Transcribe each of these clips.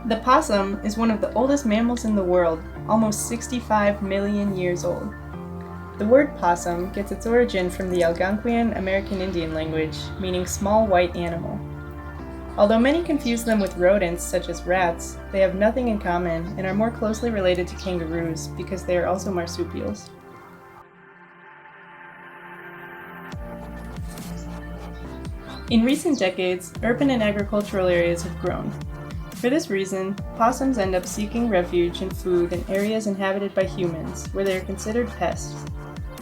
The possum is one of the oldest mammals in the world, almost 65 million years old. The word possum gets its origin from the Algonquian American Indian language, meaning small white animal. Although many confuse them with rodents such as rats, they have nothing in common and are more closely related to kangaroos because they are also marsupials. In recent decades, urban and agricultural areas have grown. For this reason, possums end up seeking refuge and food in areas inhabited by humans, where they are considered pests.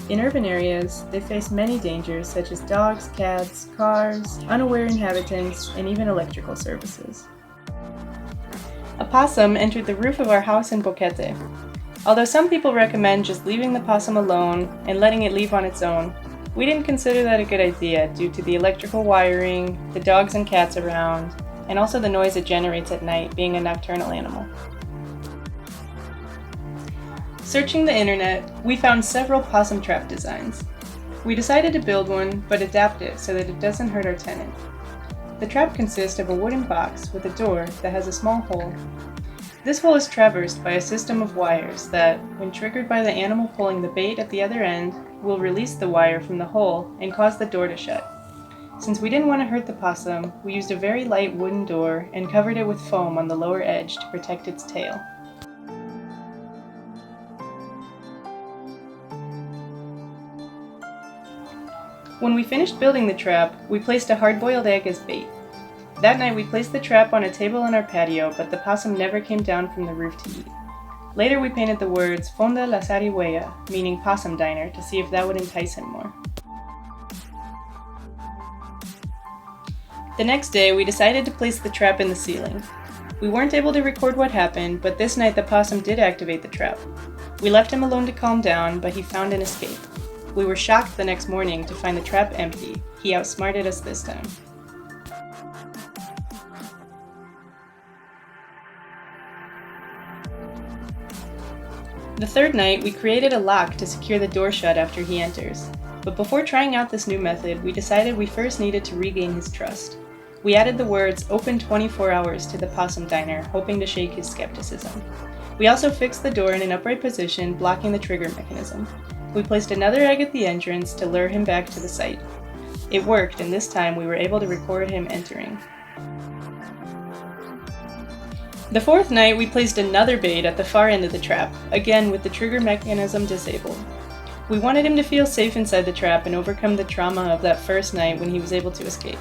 In urban areas, they face many dangers such as dogs, cats, cars, unaware inhabitants, and even electrical services. A possum entered the roof of our house in Boquete. Although some people recommend just leaving the possum alone and letting it leave on its own, we didn't consider that a good idea due to the electrical wiring, the dogs and cats around, and also the noise it generates at night, being a nocturnal animal. Searching the internet, we found several possum trap designs. We decided to build one, but adapt it so that it doesn't hurt our tenant. The trap consists of a wooden box with a door that has a small hole. This hole is traversed by a system of wires that, when triggered by the animal pulling the bait at the other end, will release the wire from the hole and cause the door to shut. Since we didn't want to hurt the possum, we used a very light wooden door and covered it with foam on the lower edge to protect its tail. When we finished building the trap, we placed a hard-boiled egg as bait. That night we placed the trap on a table in our patio, but the possum never came down from the roof to eat. Later we painted the words Fonda la Zarigüeya, meaning possum diner, to see if that would entice him more. The next day, we decided to place the trap in the ceiling. We weren't able to record what happened, but this night the possum did activate the trap. We left him alone to calm down, but he found an escape. We were shocked the next morning to find the trap empty. He outsmarted us this time. The third night, we created a lock to secure the door shut after he enters. But before trying out this new method, we decided we first needed to regain his trust. We added the words "open 24 hours" to the possum diner, hoping to shake his skepticism. We also fixed the door in an upright position, blocking the trigger mechanism. We placed another egg at the entrance to lure him back to the site. It worked, and this time we were able to record him entering. The fourth night, we placed another bait at the far end of the trap, again with the trigger mechanism disabled. We wanted him to feel safe inside the trap and overcome the trauma of that first night when he was able to escape.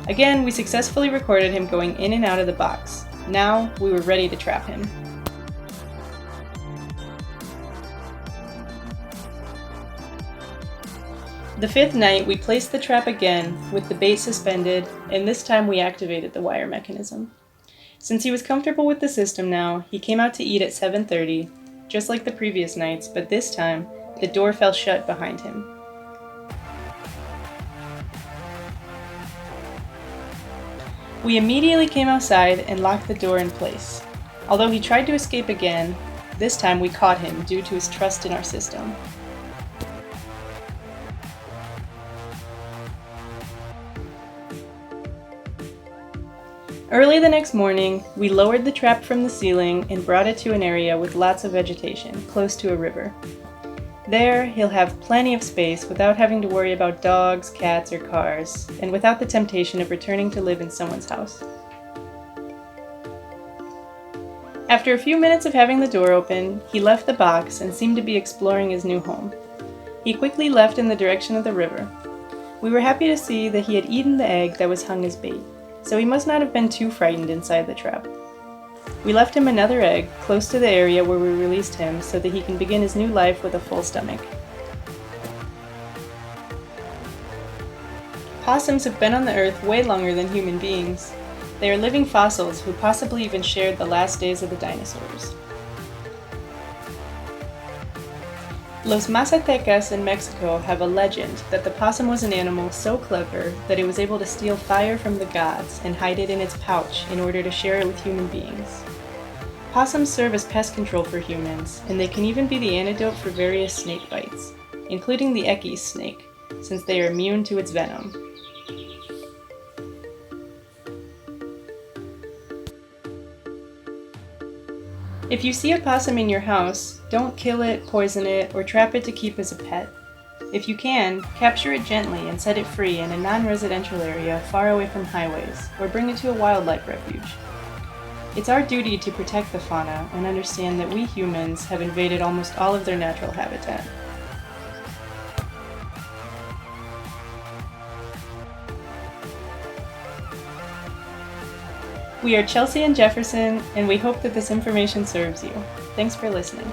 Again, we successfully recorded him going in and out of the box. Now, we were ready to trap him. The fifth night, we placed the trap again, with the bait suspended, and this time we activated the wire mechanism. Since he was comfortable with the system now, he came out to eat at 7:30, just like the previous nights, but this time, the door fell shut behind him. We immediately came outside and locked the door in place. Although he tried to escape again, this time we caught him due to his trust in our system. Early the next morning, we lowered the trap from the ceiling and brought it to an area with lots of vegetation, close to a river. There, he'll have plenty of space without having to worry about dogs, cats, or cars, and without the temptation of returning to live in someone's house. After a few minutes of having the door open, he left the box and seemed to be exploring his new home. He quickly left in the direction of the river. We were happy to see that he had eaten the egg that was hung as bait, so he must not have been too frightened inside the trap. We left him another egg close to the area where we released him so that he can begin his new life with a full stomach. Possums have been on the earth way longer than human beings. They are living fossils who possibly even shared the last days of the dinosaurs. Los Mazatecas in Mexico have a legend that the possum was an animal so clever that it was able to steal fire from the gods and hide it in its pouch in order to share it with human beings. Possums serve as pest control for humans, and they can even be the antidote for various snake bites, including the Ecky's snake, since they are immune to its venom. If you see a possum in your house, don't kill it, poison it, or trap it to keep as a pet. If you can, capture it gently and set it free in a non-residential area far away from highways, or bring it to a wildlife refuge. It's our duty to protect the fauna and understand that we humans have invaded almost all of their natural habitat. We are Chelsea and Jefferson, and we hope that this information serves you. Thanks for listening.